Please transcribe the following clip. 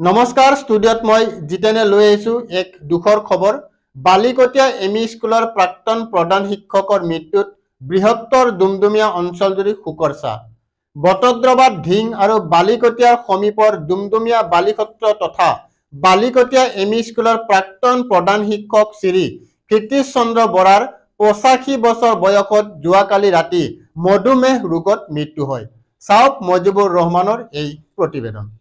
নমস্কাৰ ষ্টুডিঅ'ত মই জিতেনে লৈ আহিছো এক দুখৰ খবৰ। বালিকটীয়া এমই স্কুলৰ প্ৰাক্তন প্ৰধান শিক্ষকৰ মৃত্যুত বৃহত্তৰ ডুমডুমীয়া অঞ্চলজুৰি শোকৰ ছাঁ। বটদ্ৰৱাত ঢিং আৰু বালিকটীয়াৰ সমীপৰ ডুমডুমীয়া বালিসত্ৰ তথা বালিকটীয়া এমই স্কুলৰ প্ৰাক্তন প্ৰধান শিক্ষক শ্ৰী কৃতিশ চন্দ্ৰ বৰাৰ 85 বছৰ বয়সত যোৱাকালি ৰাতি মধুমেহ ৰোগত মৃত্যু হয়। চাওক মুজিবুৰ ৰহমানৰ এই প্ৰতিবেদন।